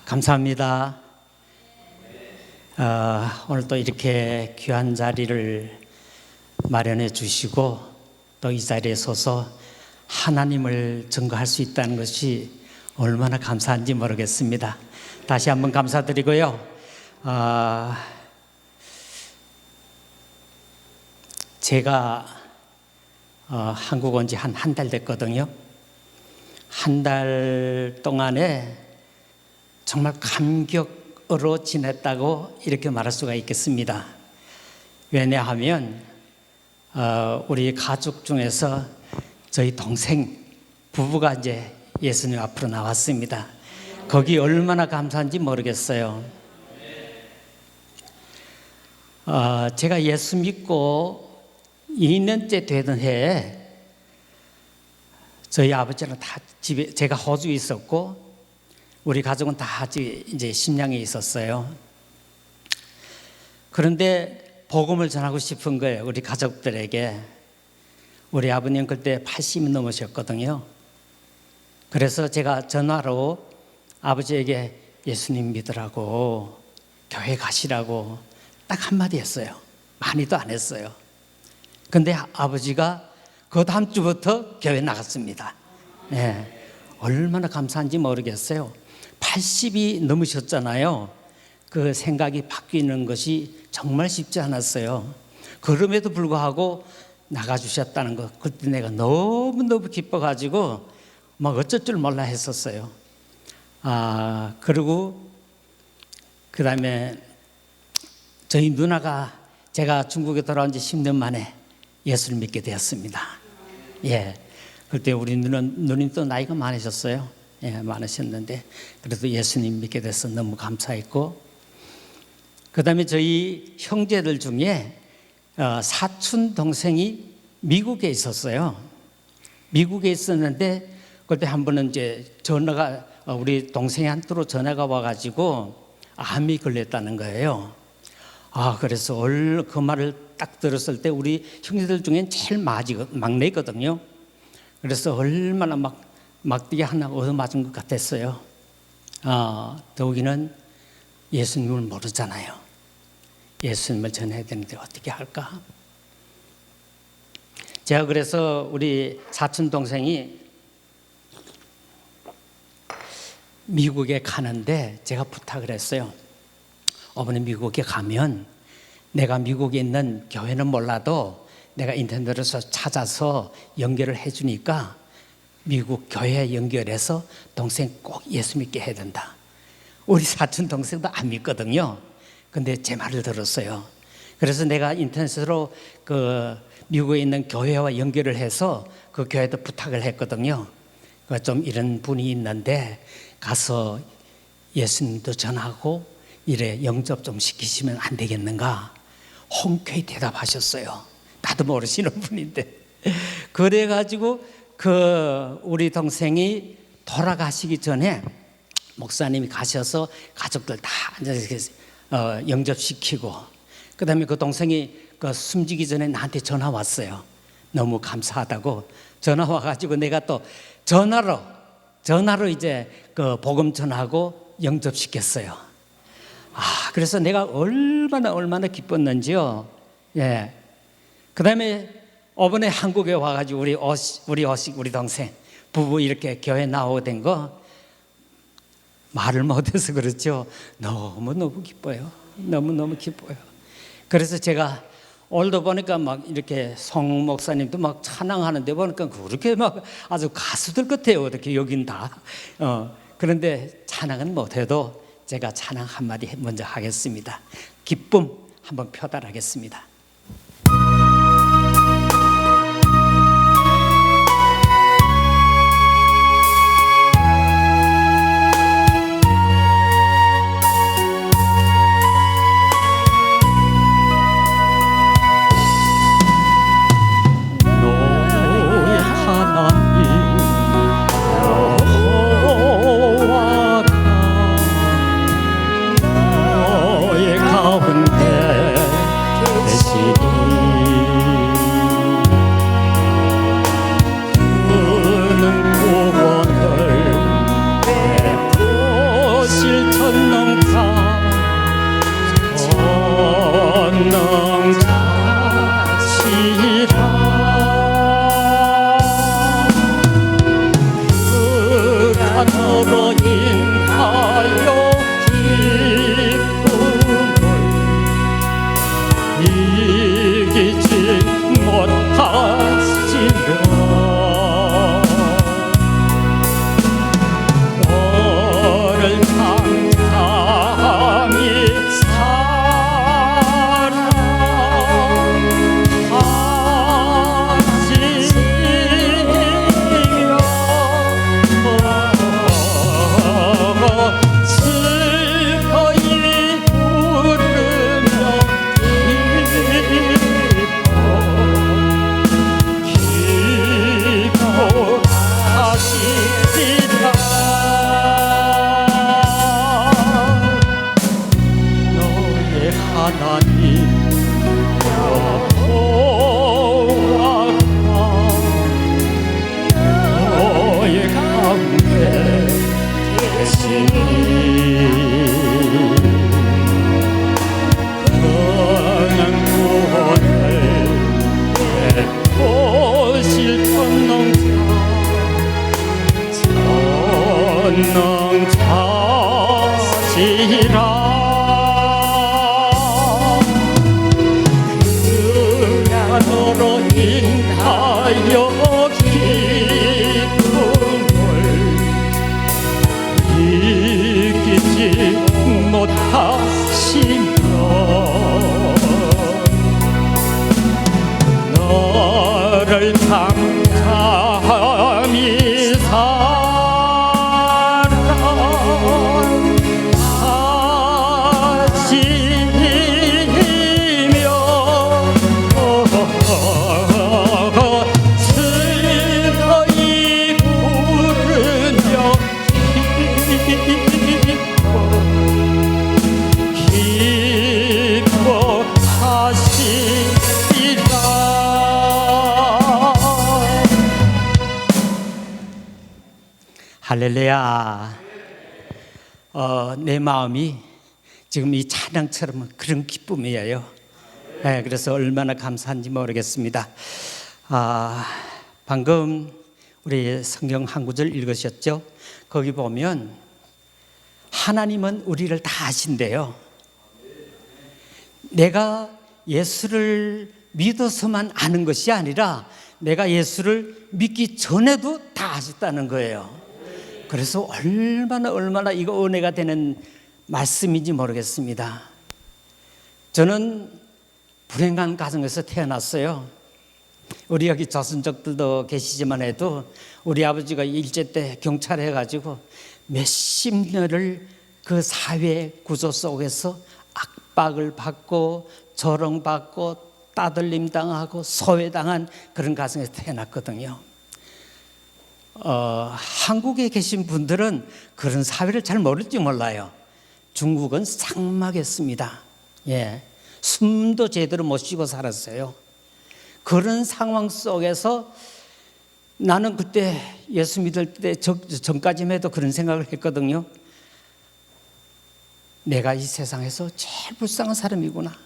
감사합니다. 오늘 또 이렇게 귀한 자리를 마련해 주시고 또 이 자리에 서서 하나님을 증거할 수 있다는 것이 얼마나 감사한지 모르겠습니다. 다시 한번 감사드리고요. 제가 한국 온 지 한 달 됐거든요. 한 달 동안에 정말 감격으로 지냈다고 이렇게 말할 수가 있겠습니다. 왜냐하면 우리 가족 중에서 저희 동생 부부가 이제 예수님 앞으로 나왔습니다. 거기 얼마나 감사한지 모르겠어요. 제가 예수 믿고 2년째 되던 해에 저희 아버지는 다 집에, 제가 호주에 있었고 우리 가족은 다 이제 심양에 있었어요. 그런데 복음을 전하고 싶은 거예요, 우리 가족들에게. 우리 아버님 그때 80이 넘으셨거든요. 그래서 제가 전화로 아버지에게 예수님 믿으라고, 교회 가시라고 딱 한마디 했어요. 많이도 안 했어요. 근데 아버지가 그 다음 주부터 교회 나갔습니다. 네. 얼마나 감사한지 모르겠어요. 80이 넘으셨잖아요. 그 생각이 바뀌는 것이 정말 쉽지 않았어요. 그럼에도 불구하고 나가주셨다는 것, 그때 내가 너무너무 기뻐가지고 막 어쩔 줄 몰라 했었어요. 그리고 그 다음에 저희 누나가, 제가 중국에 돌아온 지 10년 만에 예수를 믿게 되었습니다. 예. 그때 우리 누님 또 나이가 많으셨어요. 예, 많으셨는데 그래도 예수님 믿게 돼서 너무 감사했고, 그 다음에 저희 형제들 중에 사촌 동생이 미국에 있었어요. 미국에 있었는데 그때 한 번은 이제 전화가, 우리 동생한테로 전화가 와가지고 암이 걸렸다는 거예요. 그래서 그 말을 딱 들었을 때 우리 형제들 중엔 제일 막내거든요. 그래서 얼마나 막대기 하나 얻어맞은 것 같았어요. 더욱이는 예수님을 모르잖아요. 예수님을 전해야 되는데 어떻게 할까? 제가 그래서 우리 사촌 동생이 미국에 가는데 제가 부탁을 했어요. 어머니 미국에 가면 내가 미국에 있는 교회는 몰라도 내가 인터넷으로 찾아서 연결을 해주니까 미국 교회에 연결해서 동생 꼭 예수 믿게 해야 된다. 우리 사촌 동생도 안 믿거든요. 근데 제 말을 들었어요. 그래서 내가 인터넷으로 그 미국에 있는 교회와 연결을 해서 그 교회도 부탁을 했거든요. 좀 이런 분이 있는데 가서 예수님도 전하고 이래 영접 좀 시키시면 안 되겠는가? 흔쾌히 대답하셨어요. 나도 모르시는 분인데. 그래가지고 우리 동생이 돌아가시기 전에 목사님이 가셔서 가족들 다 영접시키고, 그 다음에 그 동생이 숨지기 전에 나한테 전화 왔어요. 너무 감사하다고 전화 와가지고 내가 또 전화로 이제 그 복음 전하고 영접시켰어요. 그래서 내가 얼마나 기뻤는지요. 예. 그 다음에 이번에 한국에 와가지고 우리 동생 부부 이렇게 교회 나오게 된 거 말을 못해서 그렇죠. 너무너무 기뻐요. 너무너무 기뻐요. 그래서 제가 오늘도 보니까 막 이렇게 송 목사님도 막 찬양하는데 보니까 그렇게 막 아주 가수들 같아요. 어떻게 여긴 다. 그런데 찬양은 못해도 제가 찬양 한마디 먼저 하겠습니다. 기쁨 한번 표달하겠습니다. 가운데 그가 너로 인하여 이기지 못하시며 너를 감사함이 사랑하시며 할렐루야. 내 마음이 지금 이 찬양처럼 그런 기쁨이에요. 네, 그래서 얼마나 감사한지 모르겠습니다. 방금 우리 성경 한 구절 읽으셨죠? 거기 보면 하나님은 우리를 다 아신대요. 내가 예수를 믿어서만 아는 것이 아니라 내가 예수를 믿기 전에도 다 아셨다는 거예요. 그래서 얼마나 이거 은혜가 되는 말씀인지 모르겠습니다. 저는 불행한 가정에서 태어났어요. 우리 여기 조선족들도 계시지만 해도 우리 아버지가 일제 때 경찰 해가지고 몇십 년을 그 사회 구조 속에서 압박을 받고 조롱받고 따돌림 당하고 소외당한 그런 가정에서 태어났거든요. 한국에 계신 분들은 그런 사회를 잘 모를지 몰라요. 중국은 삭막했습니다. 예, 숨도 제대로 못 쉬고 살았어요. 그런 상황 속에서 나는 그때 예수 믿을 때 전까지만 해도 그런 생각을 했거든요. 내가 이 세상에서 제일 불쌍한 사람이구나.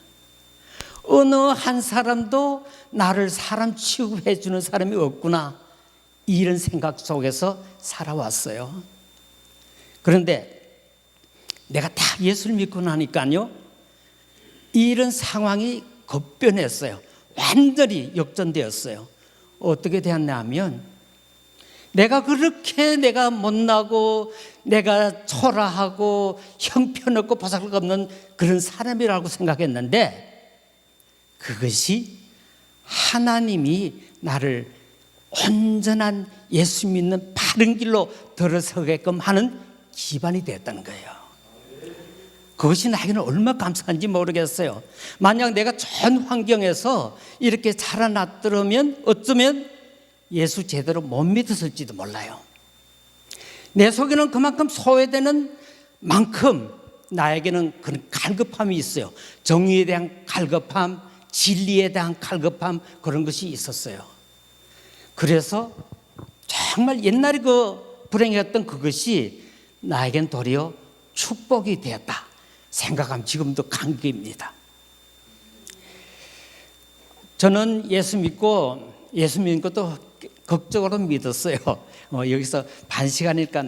어느 한 사람도 나를 사람 취급해 주는 사람이 없구나. 이런 생각 속에서 살아왔어요. 그런데 내가 다 예수를 믿고 나니까요, 이런 상황이 급변했어요. 완전히 역전되었어요. 어떻게 되었냐면 내가 그렇게 내가 못나고 내가 초라하고 형편없고 보잘것없는 그런 사람이라고 생각했는데 그것이 하나님이 나를 온전한 예수 믿는 바른 길로 들어서게끔 하는 기반이 되었다는 거예요. 그것이 나에게는 얼마나 감사한지 모르겠어요. 만약 내가 좋은 환경에서 이렇게 자라났더라면 어쩌면 예수 제대로 못 믿었을지도 몰라요. 내 속에는 그만큼 소외되는 만큼 나에게는 그런 갈급함이 있어요. 정의에 대한 갈급함, 진리에 대한 갈급함, 그런 것이 있었어요. 그래서 정말 옛날에 그 불행했던 그것이 나에겐 도리어 축복이 되었다 생각하면 지금도 감격입니다. 저는 예수 믿고 또 극적으로 믿었어요. 여기서 반 시간이니까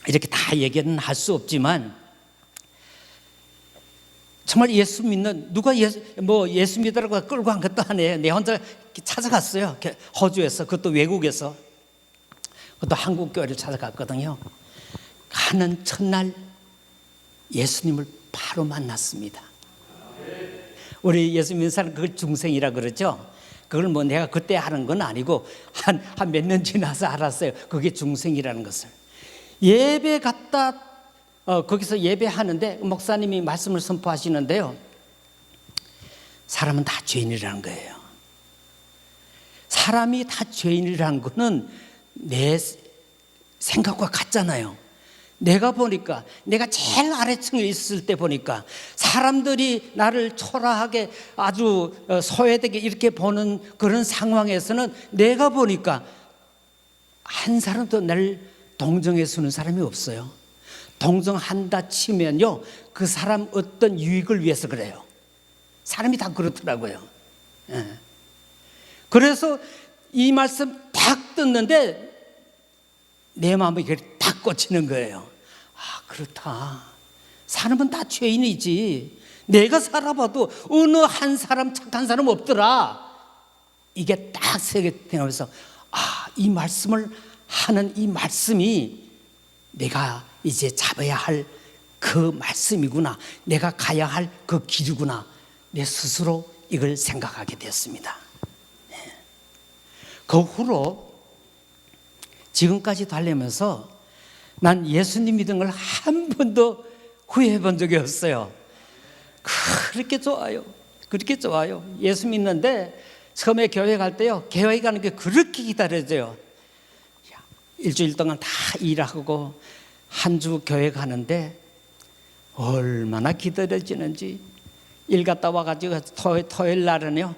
이렇게 다 얘기는 할 수 없지만 정말 예수 믿는 누가 예수 믿으라고 끌고 간 것도 아니에요. 내 혼자 찾아갔어요. 호주에서, 그것도 외국에서, 그것도 한국 교회를 찾아갔거든요. 가는 첫날 예수님을 바로 만났습니다. 우리 예수 믿는 사람 그걸 중생이라 그러죠. 그걸 뭐 내가 그때 하는 건 아니고 한 몇 년 지나서 알았어요. 그게 중생이라는 것을. 예배 갔다 거기서 예배하는데 목사님이 말씀을 선포하시는데요. 사람은 다 죄인이라는 거예요. 사람이 다 죄인이라는 거는 내 생각과 같잖아요. 내가 보니까 내가 제일 아래층에 있을 때 보니까 사람들이 나를 초라하게 아주 소외되게 이렇게 보는 그런 상황에서는 내가 보니까 한 사람도 나를 동정해 주는 사람이 없어요. 동정한다 치면요, 그 사람 어떤 유익을 위해서 그래요. 사람이 다 그렇더라고요. 그래서 이 말씀 딱 듣는데 내 마음이 딱 꽂히는 거예요. 아, 그렇다. 사람은 다 죄인이지. 내가 살아봐도 어느 한 사람 착한 사람 없더라. 이게 딱 생각하면서 이 말씀을 하는 이 말씀이 내가 이제 잡아야 할 그 말씀이구나. 내가 가야 할 그 길이구나. 내 스스로 이걸 생각하게 되었습니다. 그 후로 지금까지 달리면서 난 예수님 믿은 걸 한 번도 후회해 본 적이 없어요. 그렇게 좋아요. 그렇게 좋아요. 예수 믿는데 처음에 교회 갈 때요, 교회 가는 게 그렇게 기다려져요. 일주일 동안 다 일하고 한 주 교회 가는데 얼마나 기다려지는지. 일 갔다 와가지고 토요일 날은요,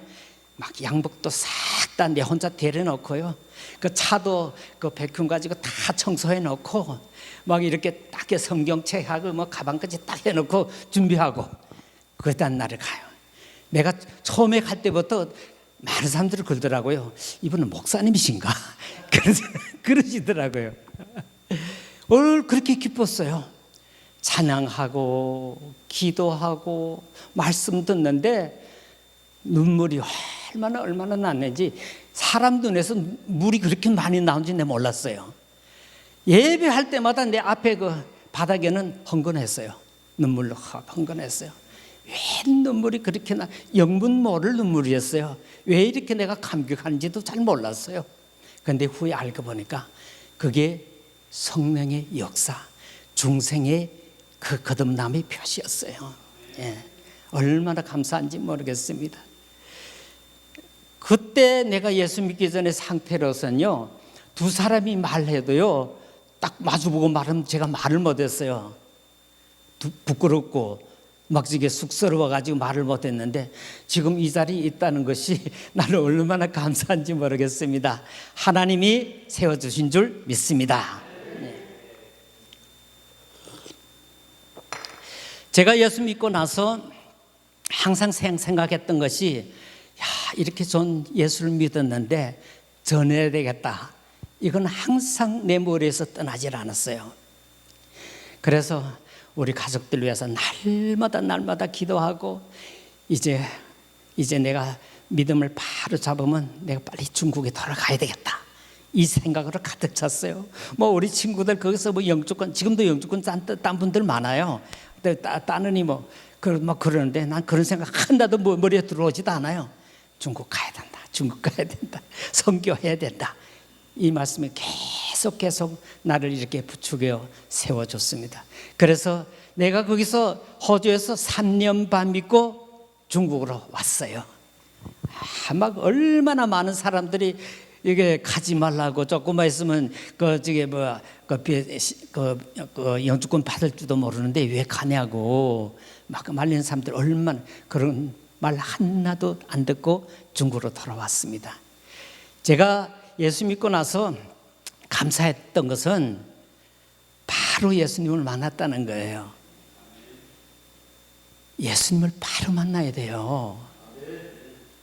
막 양복도 싹 다 내 혼자 데려놓고요, 그 차도 그 백큐ම් 가지고 다 청소해 놓고 막 이렇게 딱 성경책하고 뭐 가방까지 딱 해놓고 준비하고 그 다음 날에 가요. 내가 처음에 갈 때부터 많은 사람들이 그러더라고요. 이분은 목사님이신가? 그러시더라고요. 오늘 그렇게 기뻤어요. 찬양하고 기도하고 말씀 듣는데 눈물이 얼마나 났는지, 사람 눈에서 물이 그렇게 많이 나온지 내가 몰랐어요. 예배할 때마다 내 앞에 그 바닥에는 헌건했어요. 눈물로 헌건했어요. 왜 눈물이 그렇게 영문 모를 눈물이었어요. 왜 이렇게 내가 감격하는지도 잘 몰랐어요. 그런데 후에 알고 보니까 그게 성령의 역사, 중생의 그 거듭남의 표시였어요. 예. 얼마나 감사한지 모르겠습니다. 그때 내가 예수 믿기 전의 상태로서는요, 두 사람이 말해도요, 딱 마주보고 말하면 제가 말을 못했어요. 부끄럽고 막 이게 쑥스러워가지고 말을 못했는데, 지금 이 자리에 있다는 것이 나는 얼마나 감사한지 모르겠습니다. 하나님이 세워주신 줄 믿습니다. 제가 예수 믿고 나서 항상 생각했던 것이, 이렇게 좋은 예수를 믿었는데 전해야 되겠다. 이건 항상 내 머리에서 떠나질 않았어요. 그래서 우리 가족들 위해서 날마다 기도하고, 이제 내가 믿음을 바로 잡으면 내가 빨리 중국에 돌아가야 되겠다, 이 생각으로 가득 찼어요. 뭐 우리 친구들 거기서 뭐 영주권, 지금도 영주권 딴 분들 많아요. 따느니 뭐 그러는데 난 그런 생각 하나도 머리에 들어오지도 않아요. 중국 가야 된다. 선교해야 된다. 이 말씀이 계속 나를 이렇게 부추겨 세워줬습니다. 그래서 내가 거기서 호주에서 3년 반 믿고 중국으로 왔어요. 막 얼마나 많은 사람들이 이게 가지 말라고, 조금만 있으면 영주권 받을 줄도 모르는데 왜 가냐고 막 말리는 사람들 얼마나, 그런 말 하나도 안 듣고 중국으로 돌아왔습니다. 제가 예수 믿고 나서 감사했던 것은 바로 예수님을 만났다는 거예요. 예수님을 바로 만나야 돼요.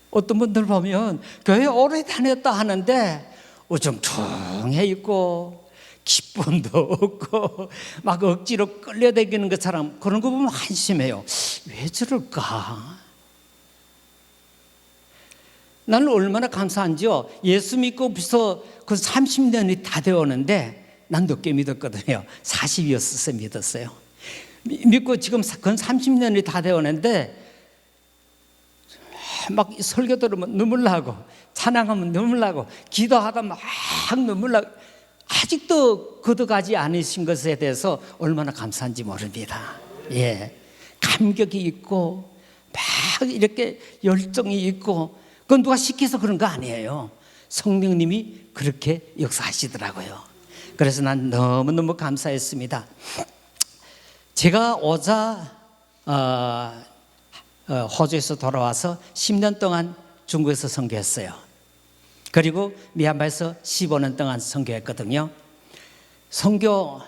어떤 분들 보면 교회 오래 다녔다 하는데 우중충해 있고 기쁨도 없고 막 억지로 끌려다니는 것처럼, 그런 거 보면 한심해요. 왜 저럴까? 나는 얼마나 감사한지요. 예수 믿고 벌써 그 30년이 다 되었는데, 난 늦게 믿었거든요. 40이었어서 믿었어요. 믿고 지금 그 30년이 다 되었는데 막 설교 들으면 눈물 나고, 찬양하면 눈물 나고, 기도하다 막 눈물 나고, 아직도 거듭하지 않으신 것에 대해서 얼마나 감사한지 모릅니다. 예, 감격이 있고 막 이렇게 열정이 있고, 그건 누가 시켜서 그런 거 아니에요. 성령님이 그렇게 역사하시더라고요. 그래서 난 너무너무 감사했습니다. 제가 오자 호주에서 돌아와서 10년 동안 중국에서 선교했어요. 그리고 미얀마에서 15년 동안 선교했거든요. 선교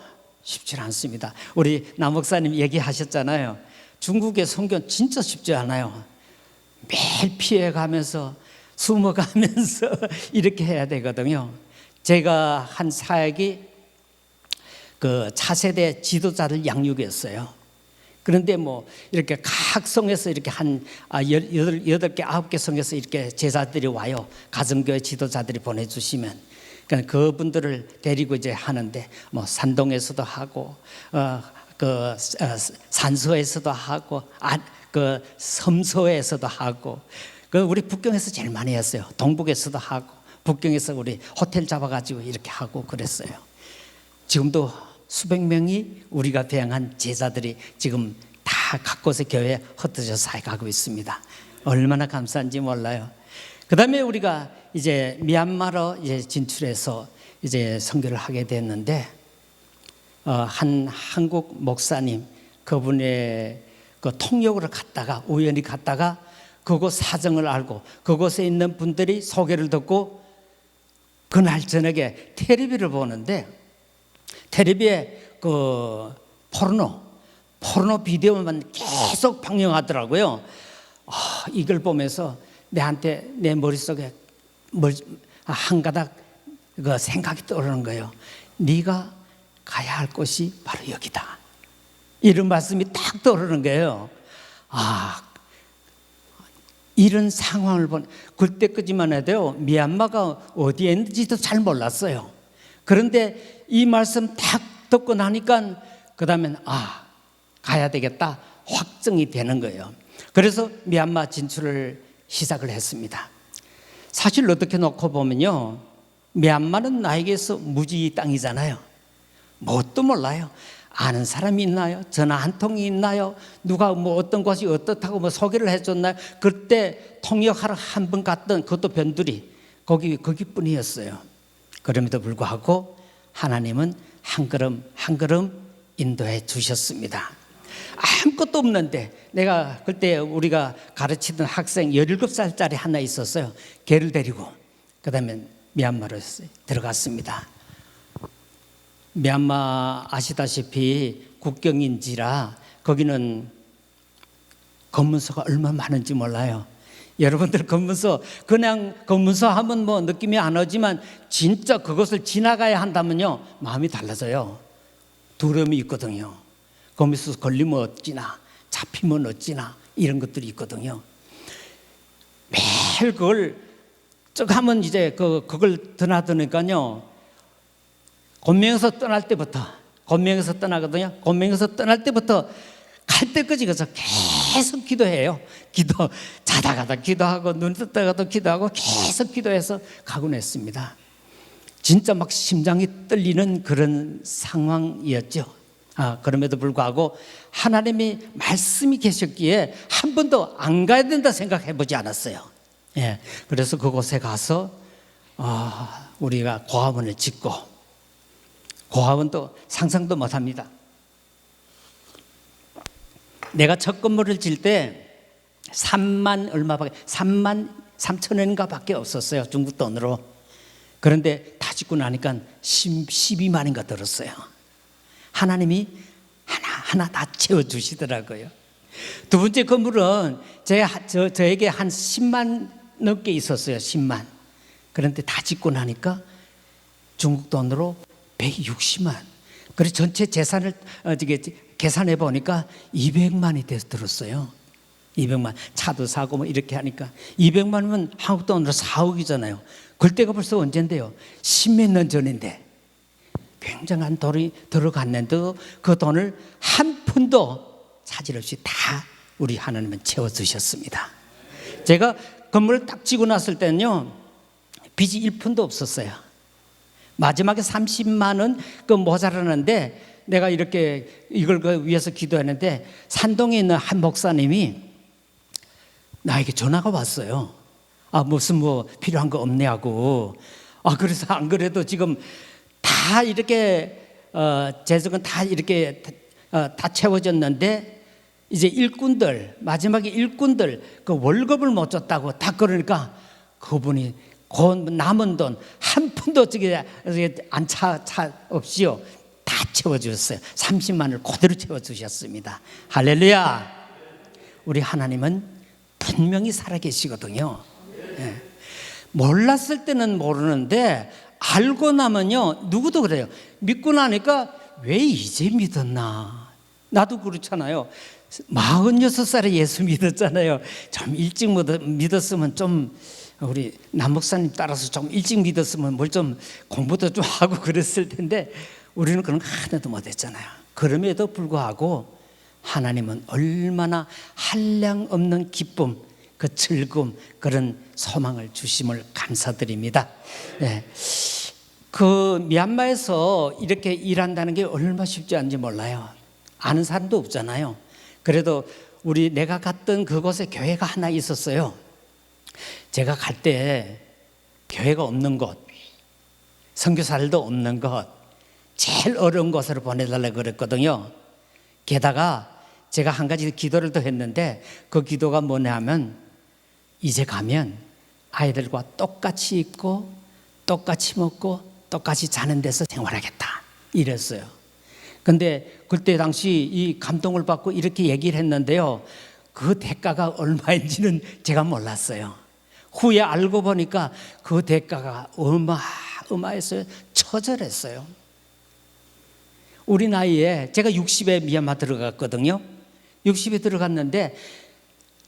쉽지 않습니다. 우리 남 목사님 얘기하셨잖아요. 중국의 선교는 진짜 쉽지 않아요. 매일 피해가면서 숨어가면서 이렇게 해야 되거든요. 제가 한 사역이 그 차세대 지도자를 양육했어요. 그런데 뭐 이렇게 각 성에서 이렇게 한 8개, 9개 성에서 이렇게 제자들이 와요. 가정교회 지도자들이 보내주시면. 그러니까 그분들을 데리고 이제 하는데 뭐 산동에서도 하고, 산서에서도 하고, 그 섬서에서도 하고, 그 우리 북경에서 제일 많이 했어요. 동북에서도 하고, 북경에서 우리 호텔 잡아가지고 이렇게 하고 그랬어요. 지금도 수백 명이 우리가 배양한 제자들이 지금 다 각곳의 교회에 흩어져 살아가고 있습니다. 얼마나 감사한지 몰라요. 그 다음에 우리가 이제 미얀마로 이제 진출해서 이제 선교를 하게 됐는데, 한 한국 목사님, 그분의 그 통역으로 갔다가, 우연히 갔다가 그곳 사정을 알고 그곳에 있는 분들이 소개를 듣고 그날 저녁에 텔레비를 보는데, 텔레비에 그 포르노 비디오만 계속 방영하더라고요. 이걸 보면서 내한테 내 머릿속에 한 가닥 그 생각이 떠오르는 거예요. 네가 가야 할 곳이 바로 여기다. 이런 말씀이 딱 떠오르는 거예요. 이런 상황을 그때까지만 해도 미얀마가 어디에 있는지도 잘 몰랐어요. 그런데 이 말씀 딱 듣고 나니까 그 다음엔 가야 되겠다 확정이 되는 거예요. 그래서 미얀마 진출을 시작을 했습니다. 사실 어떻게 놓고 보면요, 미얀마는 나에게서 무지 땅이잖아요. 뭣도 몰라요. 아는 사람이 있나요? 전화 한 통이 있나요? 누가 뭐 어떤 곳이 어떻다고 뭐 소개를 해줬나요? 그때 통역하러 한 번 갔던 그것도 변두리 거기뿐이었어요. 그럼에도 불구하고 하나님은 한 걸음 한 걸음 인도해 주셨습니다. 아무것도 없는데, 내가 그때 우리가 가르치던 학생 17살짜리 하나 있었어요. 걔를 데리고 그 다음에 미얀마로 들어갔습니다. 미얀마 아시다시피 국경인지라 거기는 검문소가 얼마나 많은지 몰라요. 여러분들 그냥 검문소 하면 뭐 느낌이 안 오지만 진짜 그것을 지나가야 한다면요, 마음이 달라져요. 두려움이 있거든요. 거기서 걸리면 어찌나, 잡히면 어찌나, 이런 것들이 있거든요. 매일 그걸 쭉 하면 이제 그걸 드나드니까요, 곤명에서 떠날 때부터, 곤명에서 떠나거든요. 곤명에서 떠날 때부터 갈 때까지 가서 계속 기도해요. 자다가도 기도하고, 눈 뜨다가도 기도하고, 계속 기도해서 가곤 했습니다. 진짜 막 심장이 떨리는 그런 상황이었죠. 그럼에도 불구하고 하나님이 말씀이 계셨기에 한 번도 안 가야 된다 생각해 보지 않았어요. 예, 그래서 그곳에 가서 우리가 고아원을 짓고, 고아원도 상상도 못합니다. 내가 첫 건물을 질 때 3만 3천 원인가 밖에 없었어요, 중국 돈으로. 그런데 다 짓고 나니까 12만인가 들었어요. 하나님이 하나하나 다 채워주시더라고요. 두 번째 건물은 저에게 한 10만 넘게 있었어요. 10만. 그런데 다 짓고 나니까 중국 돈으로 160만. 그래서 전체 재산을 계산해 보니까 200만이 돼서 들었어요. 200만. 차도 사고 뭐 이렇게 하니까 200만이면 한국 돈으로 4억이잖아요. 그때가 벌써 언젠데요? 10몇 년 전인데 굉장한 돈이 들어갔는데도 그 돈을 한 푼도 차질 없이 다 우리 하나님은 채워주셨습니다. 제가 건물을 딱 지고 났을 때는요, 빚이 1푼도 없었어요. 마지막에 30만 원 모자라는데 내가 이렇게 이걸 위해서 기도했는데, 산동에 있는 한 목사님이 나에게 전화가 왔어요. 무슨 뭐 필요한 거 없냐고. 그래서 안 그래도 지금 다 이렇게 재정은 다 이렇게 다 채워졌는데, 이제 일꾼들, 마지막에 일꾼들 그 월급을 못 줬다고 다 그러니까 그분이 그 남은 돈 한 푼도 안 차 없이요 다 채워주셨어요. 30만을 그대로 채워주셨습니다. 할렐루야. 우리 하나님은 분명히 살아계시거든요. 예. 몰랐을 때는 모르는데 알고 나면요, 누구도 그래요. 믿고 나니까 왜 이제 믿었나? 나도 그렇잖아요. 46살에 예수 믿었잖아요. 좀 일찍 믿었으면 좀, 우리 남 목사님 따라서 좀 일찍 믿었으면 뭘 좀 공부도 좀 하고 그랬을 텐데 우리는 그런 거 하나도 못했잖아요. 그럼에도 불구하고 하나님은 얼마나 한량없는 기쁨, 그 즐거움, 그런 소망을 주심을 감사드립니다. 네. 그 미얀마에서 이렇게 일한다는 게 얼마나 쉽지 않은지 몰라요. 아는 사람도 없잖아요. 그래도 내가 갔던 그곳에 교회가 하나 있었어요. 제가 갈 때 교회가 없는 곳, 선교사들도 없는 곳, 제일 어려운 곳으로 보내달라고 그랬거든요. 게다가 제가 한 가지 기도를 더 했는데 그 기도가 뭐냐면 이제 가면 아이들과 똑같이 입고 똑같이 먹고 똑같이 자는 데서 생활하겠다 이랬어요. 근데 그때 당시 이 감동을 받고 이렇게 얘기를 했는데요, 그 대가가 얼마인지는 제가 몰랐어요. 후에 알고 보니까 그 대가가 어마어마했어요. 처절했어요. 우리 나이에 제가 60에 미얀마 들어갔거든요. 60에 들어갔는데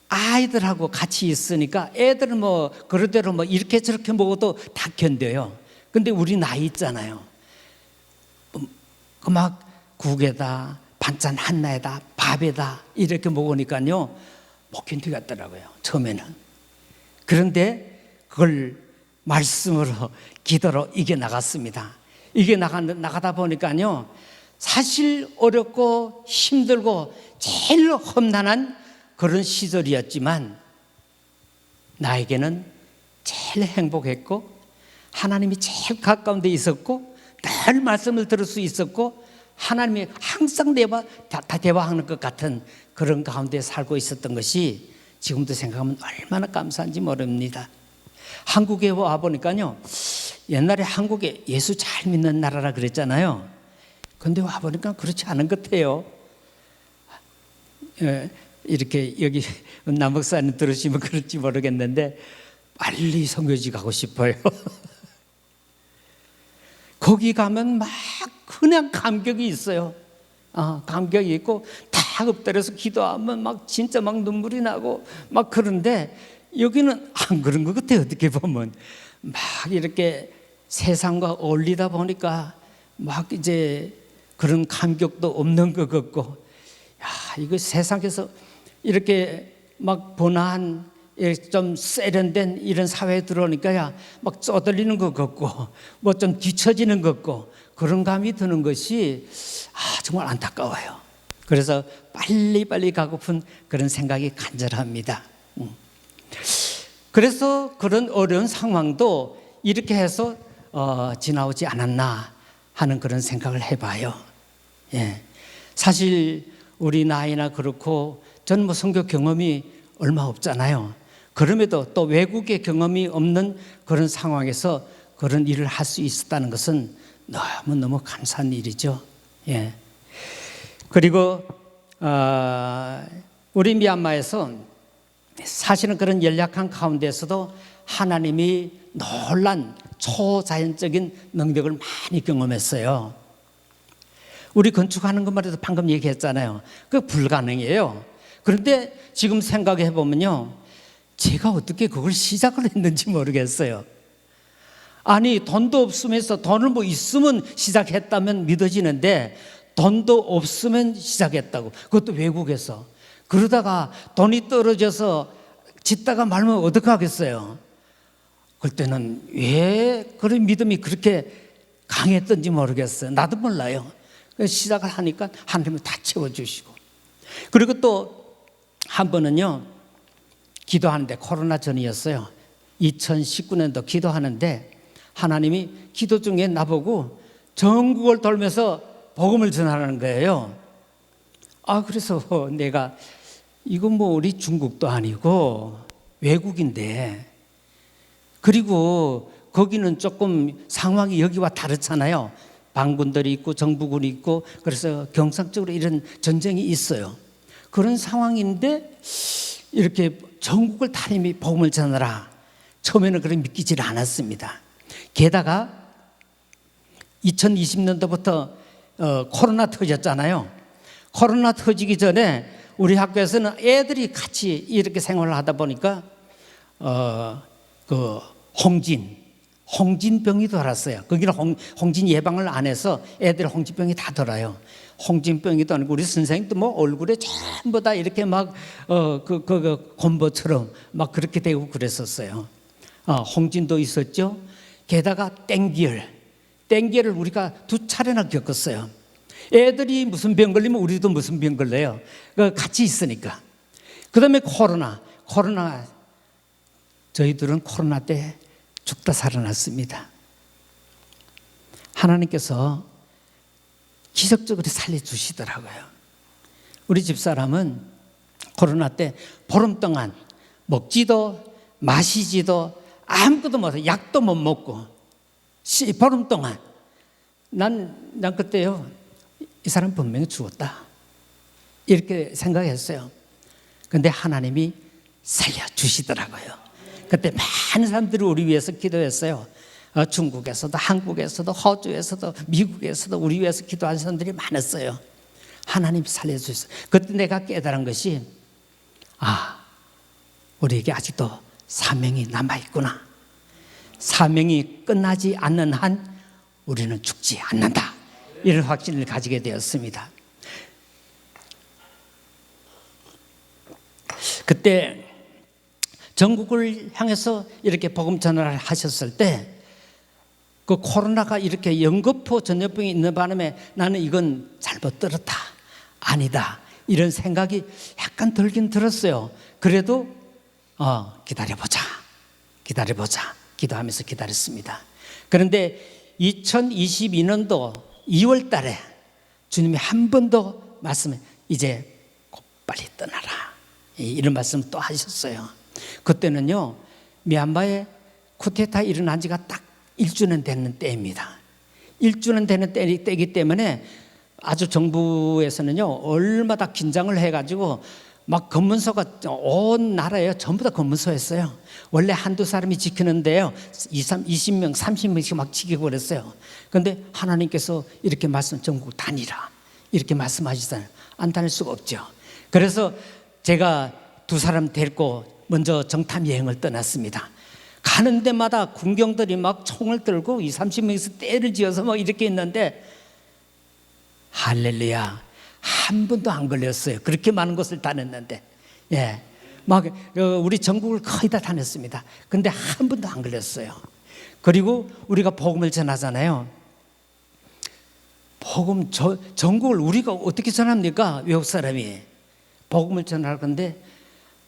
아이들하고 같이 있으니까 애들은 뭐 그러대로 뭐 이렇게 저렇게 먹어도 다 견뎌요. 근데 우리 나이 있잖아요. 그 막 국에다 반찬 하나에다 밥에다 이렇게 먹으니까요 못 견디겠더라고요, 처음에는. 그런데 그걸 말씀으로 기도로 이겨나갔습니다. 이겨나가다 보니까요 사실 어렵고 힘들고 제일 험난한 그런 시절이었지만 나에게는 제일 행복했고 하나님이 제일 가까운 데 있었고 늘 말씀을 들을 수 있었고 하나님이 항상 다 대화하는 것 같은 그런 가운데 살고 있었던 것이 지금도 생각하면 얼마나 감사한지 모릅니다. 한국에 와보니까요 옛날에 한국에 예수 잘 믿는 나라라 그랬잖아요. 그런데 와보니까 그렇지 않은 것 같아요. 이렇게 여기 남 목사님 들으시면 그럴지 모르겠는데 빨리 선교지 가고 싶어요. 거기 가면 막 그냥 감격이 있어요. 감격이 있고 다 엎드려서 기도하면 막 진짜 막 눈물이 나고 막 그런데 여기는 안 그런 것 같아요. 어떻게 보면 막 이렇게 세상과 어울리다 보니까 막 이제 그런 감격도 없는 것 같고, 야, 이거 세상에서 이렇게 막 번화한 좀 세련된 이런 사회에 들어오니까 막 쪼들리는 것 같고 뭐 좀 뒤처지는 것 같고 그런 감이 드는 것이 정말 안타까워요. 그래서 빨리 가고픈 그런 생각이 간절합니다. 그래서 그런 어려운 상황도 이렇게 해서 지나오지 않았나 하는 그런 생각을 해봐요. 예. 사실 우리 나이나 그렇고 저는 뭐 선교 경험이 얼마 없잖아요. 그럼에도 또 외국의 경험이 없는 그런 상황에서 그런 일을 할 수 있었다는 것은 너무너무 감사한 일이죠. 예. 그리고 우리 미얀마에서 사실은 그런 연약한 가운데서도 하나님이 놀란 초자연적인 능력을 많이 경험했어요. 우리 건축하는 것만 해도 방금 얘기했잖아요. 그게 불가능해요. 그런데 지금 생각해 보면요, 제가 어떻게 그걸 시작을 했는지 모르겠어요. 아니, 돈도 없으면서 돈을 뭐 있으면 시작했다면 믿어지는데 돈도 없으면 시작했다고. 그것도 외국에서. 그러다가 돈이 떨어져서 짓다가 말면 어떡하겠어요. 그때는 왜 그런 믿음이 그렇게 강했던지 모르겠어요. 나도 몰라요. 시작을 하니까 하나님은 다 채워주시고. 그리고 또 한 번은요, 기도하는데, 코로나 전이었어요. 2019년도 기도하는데 하나님이 기도 중에 나보고 전국을 돌면서 복음을 전하라는 거예요. 그래서 내가 이건 뭐 우리 중국도 아니고 외국인데, 그리고 거기는 조금 상황이 여기와 다르잖아요. 반군들이 있고 정부군이 있고 그래서 경상적으로 이런 전쟁이 있어요. 그런 상황인데 이렇게 전국을 다니며 복음을 전하라. 처음에는 그렇게 믿기질 않았습니다. 게다가 2020년도부터 코로나 터졌잖아요. 코로나 터지기 전에 우리 학교에서는 애들이 같이 이렇게 생활을 하다 보니까 그 홍진병이 돌았어요. 거기는 홍진 예방을 안 해서 애들 홍진병이 다 돌아요. 홍진병이 돌고 우리 선생님도 뭐 얼굴에 전부 다 이렇게 막 곰보처럼 막 그렇게 되고 그랬었어요. 홍진도 있었죠. 게다가 땡기를 우리가 2차례나 겪었어요. 애들이 무슨 병 걸리면 우리도 무슨 병 걸려요. 같이 있으니까. 그 다음에 코로나. 저희들은 코로나 때 죽다 살아났습니다. 하나님께서 기적적으로 살려주시더라고요. 우리 집사람은 코로나 때 보름 동안 먹지도 마시지도 아무것도 못해. 약도 못 먹고 보름 동안 난 그때요, 이 사람 분명히 죽었다 이렇게 생각했어요. 그런데 하나님이 살려주시더라고요. 그때 많은 사람들이 우리 위해서 기도했어요. 중국에서도 한국에서도 호주에서도 미국에서도 우리 위해서 기도한 사람들이 많았어요. 하나님 살려주셨어요. 그때 내가 깨달은 것이 우리에게 아직도 사명이 남아있구나. 사명이 끝나지 않는 한 우리는 죽지 않는다. 이런 확신을 가지게 되었습니다. 그때 전국을 향해서 이렇게 복음 전화를 하셨을 때 그 코로나가 이렇게 연거푸 전염병이 있는 바람에 나는 이건 잘못 들었다, 아니다, 이런 생각이 약간 들긴 들었어요. 그래도 기다려보자 기도하면서 기다렸습니다. 그런데 2022년도 2월 달에 주님이 한 번 더 말씀해, 이제 곧 빨리 떠나라, 이런 말씀 또 하셨어요. 그때는요, 미얀마에 쿠데타 일어난 지가 딱 1주년 되는 때입니다. 1주년 되는 때이기 때문에 아주 정부에서는요, 얼마나 긴장을 해가지고 막 검문소가 온 나라에 전부 다 검문소였어요. 원래 한두 사람이 지키는데요, 20명, 30명씩 막 지키고 그랬어요. 그런데 하나님께서 이렇게 전국 다니라 이렇게 말씀하시잖아요. 안 다닐 수가 없죠. 그래서 제가 2사람 데리고 먼저 정탐 여행을 떠났습니다. 가는 데마다 군경들이 막 총을 들고 30명에서 떼를 지어서 막 이렇게 있는데 할렐루야, 한 번도 안 걸렸어요. 그렇게 많은 곳을 다녔는데, 막 우리 전국을 거의 다 다녔습니다. 근데 한 번도 안 걸렸어요. 그리고 우리가 복음을 전하잖아요. 복음 전국을 우리가 어떻게 전합니까? 외국 사람이 복음을 전할 건데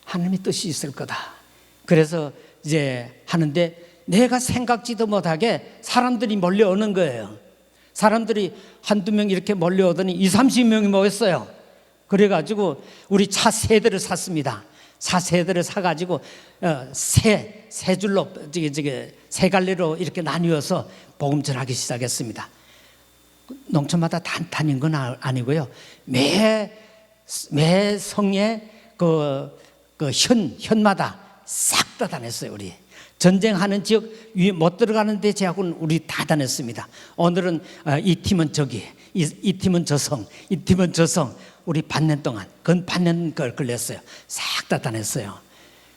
하나님의 뜻이 있을 거다. 그래서 이제 하는데 내가 생각지도 못하게 사람들이 몰려오는 거예요. 사람들이 한두 명 이렇게 몰려오더니 20-30명이 모였어요. 그래가지고 우리 차 3대를 샀습니다. 차 3대를 사가지고 세 줄로 세 갈래로 이렇게 나뉘어서 복음 전하기 시작했습니다. 농촌마다 단탄인 건 아니고요. 매 성에 현마다 싹 다 다녔어요. 우리 전쟁하는 지역 위에 못 들어가는 데 제하고는 우리 다 다녔습니다. 오늘은 이 팀은 저기, 이 팀은 저성, 이 팀은 저성, 우리 반년 동안 건 반년 걸렸어요. 싹 다 다녔어요.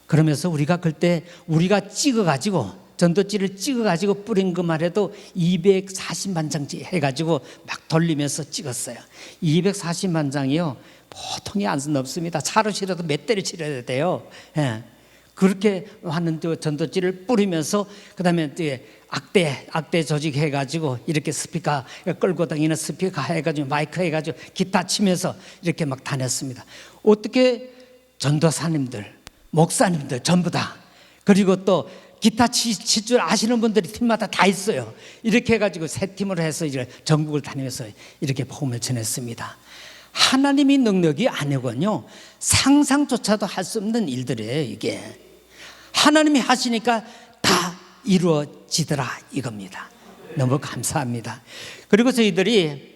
그러면서 우리가 그때 우리가 찍어가지고 전도지를 찍어가지고 뿌린 것만 해도 240만 장씩 해가지고 막 돌리면서 찍었어요. 240만 장이요, 보통이 안 넘습니다. 차로 실어도 몇 대를 치러야 돼요. 그렇게 하는 전도지를 뿌리면서 그다음에 이제 악대 조직해가지고 이렇게 스피커 끌고 다니는 스피커 해가지고 마이크 해가지고 기타 치면서 이렇게 막 다녔습니다. 어떻게 전도사님들, 목사님들 전부 다, 그리고 또 기타 칠 줄 아시는 분들이 팀마다 다 있어요. 이렇게 해가지고 3팀으로 해서 이제 전국을 다니면서 이렇게 복음을 전했습니다. 하나님의 능력이 아니군요. 상상조차도 할 수 없는 일들이에요. 이게 하나님이 하시니까 다 이루어지더라 이겁니다. 너무 감사합니다. 그리고 저희들이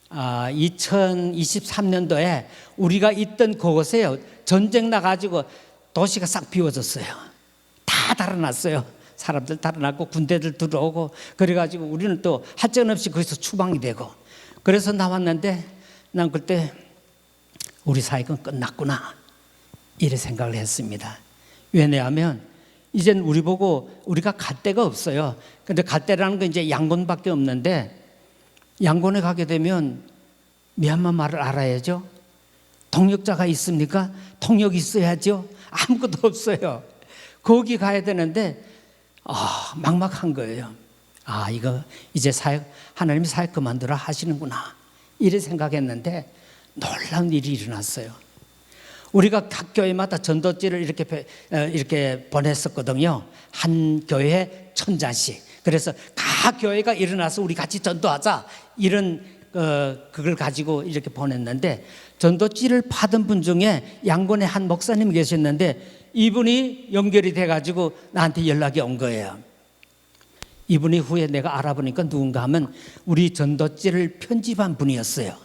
2023년도에 우리가 있던 그곳에 전쟁 나가지고 도시가 싹 비워졌어요. 다 달아났어요. 사람들 달아났고 군대들 들어오고 그래가지고 우리는 또 할 적 없이 거기서 추방이 되고, 그래서 나왔는데 난 그때 우리 사역은 끝났구나 이래 생각을 했습니다. 왜냐하면 이젠 우리 보고 우리가 갈 데가 없어요. 근데 갈 데라는 건 이제 양곤밖에 없는데, 양곤에 가게 되면 미얀마 말을 알아야죠. 통역자가 있습니까? 통역이 있어야죠. 아무것도 없어요. 거기 가야 되는데 막막한 거예요. 이거 이제 사역, 하나님이 사역 그만두라 하시는구나 이래 생각했는데 놀라운 일이 일어났어요. 우리가 각 교회마다 전도지를 이렇게 보냈었거든요. 한 교회에 1000자씩. 그래서 각 교회가 일어나서 우리 같이 전도하자 이런 그걸 가지고 이렇게 보냈는데, 전도지를 받은 분 중에 양곤에 한 목사님이 계셨는데 이분이 연결이 돼가지고 나한테 연락이 온 거예요. 이분이 후에 내가 알아보니까 누군가 하면 우리 전도지를 편집한 분이었어요.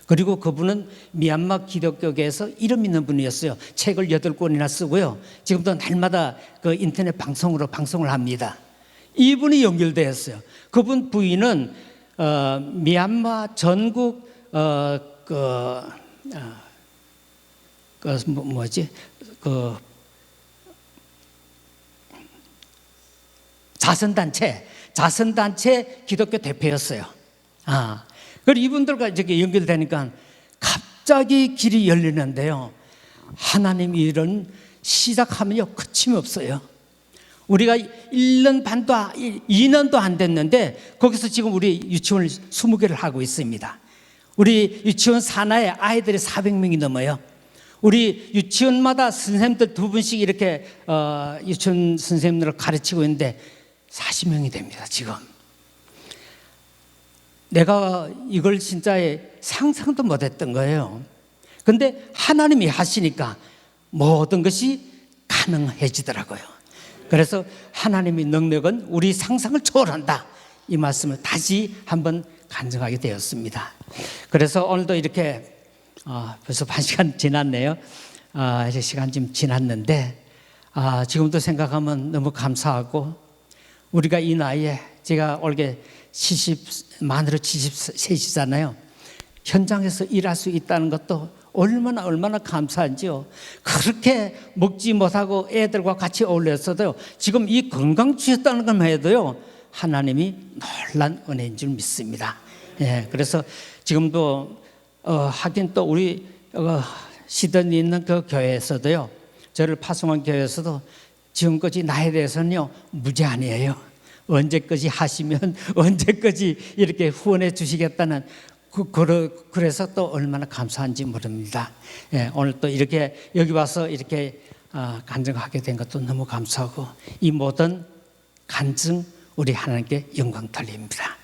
그리고 그분은 미얀마 기독교계에서 이름 있는 분이었어요. 책을 8권이나 쓰고요. 지금도 날마다 그 인터넷 방송으로 방송을 합니다. 이분이 연결되었어요. 그분 부인은 미얀마 전국 자선단체 기독교 대표였어요. 그리고 이분들과 이렇게 연결되니까 갑자기 길이 열리는데요. 하나님 일은 시작하면요 끝이 없어요. 우리가 1년 반도 2년도 안 됐는데 거기서 지금 우리 유치원을 20개를 하고 있습니다. 우리 유치원 산하에 아이들이 400명이 넘어요. 우리 유치원마다 선생님들 2분씩 이렇게 유치원 선생님들을 가르치고 있는데 40명이 됩니다 지금. 내가 이걸 진짜 상상도 못했던 거예요. 근데 하나님이 하시니까 모든 것이 가능해지더라고요. 그래서 하나님의 능력은 우리 상상을 초월한다, 이 말씀을 다시 한번 간증하게 되었습니다. 그래서 오늘도 이렇게 벌써 1시간 지났네요. 이제 시간 좀 지났는데 지금도 생각하면 너무 감사하고, 우리가 이 나이에, 제가 올해 만으로 73이잖아요. 현장에서 일할 수 있다는 것도 얼마나 감사한지요. 그렇게 먹지 못하고 애들과 같이 어울렸어도요, 지금 이 건강 주셨다는 것만 해도요 하나님이 놀란 은혜인 줄 믿습니다. 그래서 지금도 하긴 또 우리 시드니 있는 그 교회에서도요, 저를 파송한 교회에서도 지금까지 나에 대해서는요 무제한이에요. 언제까지 하시면 언제까지 이렇게 후원해 주시겠다는, 그래서 또 얼마나 감사한지 모릅니다. 오늘 또 이렇게 여기 와서 이렇게 간증하게 된 것도 너무 감사하고, 이 모든 간증 우리 하나님께 영광 돌립니다.